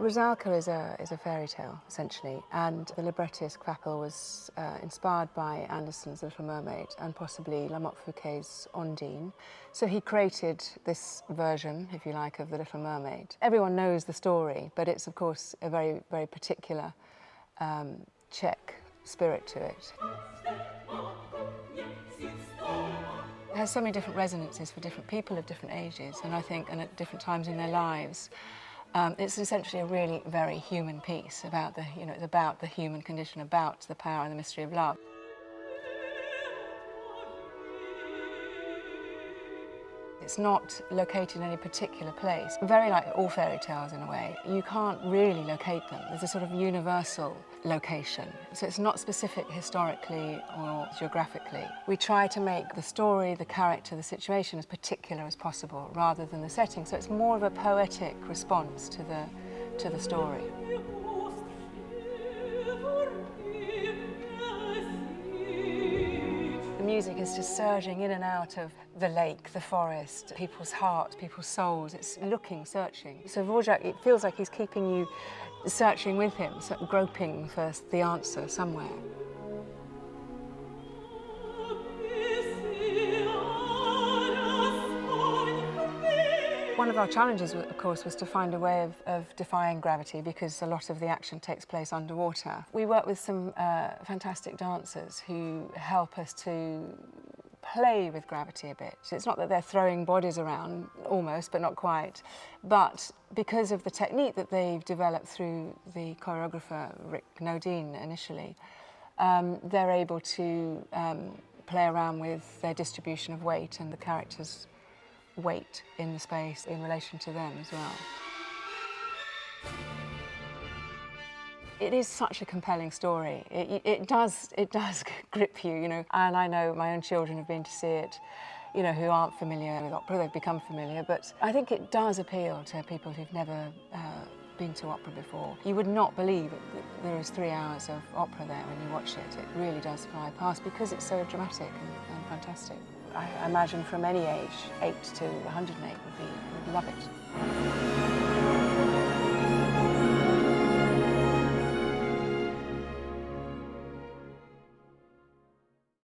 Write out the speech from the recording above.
Rusalka is a fairy tale, essentially, and the librettist Quappel was inspired by Andersen's The Little Mermaid and possibly La Montfouquet's Ondine. So he created this version, if you like, of The Little Mermaid. Everyone knows the story, but it's, of course, a very, very particular Czech spirit to it. It has so many different resonances for different people of different ages, and I think, and at different times in their lives. It's essentially a really very human piece about it's about the human condition, about the power and the mystery of love. It's not located in any particular place. Very like all fairy tales in a way. You can't really locate them. There's a sort of universal location. So it's not specific historically or geographically. We try to make the story, the character, the situation as particular as possible rather than the setting. So it's more of a poetic response to the story. The music is just surging in and out of the lake, the forest, people's hearts, people's souls. It's looking, searching. So Dvořák, it feels like he's keeping you searching with him, sort of groping for the answer somewhere. One of our challenges, of course, was to find a way of defying gravity because a lot of the action takes place underwater. We work with some fantastic dancers who help us to play with gravity a bit. It's not that they're throwing bodies around, almost, but not quite. But because of the technique that they've developed through the choreographer Rick Nodine initially, they're able to play around with their distribution of weight and the characters' weight in the space in relation to them as well. It is such a compelling story. It does grip you, and I know my own children have been to see it, who aren't familiar with opera. They've become familiar, but I think it does appeal to people who've never been to opera before. You would not believe that there is 3 hours of opera there when you watch it. It really does fly past because it's so dramatic and fantastic. I imagine from any age, 8 to 108 would love it.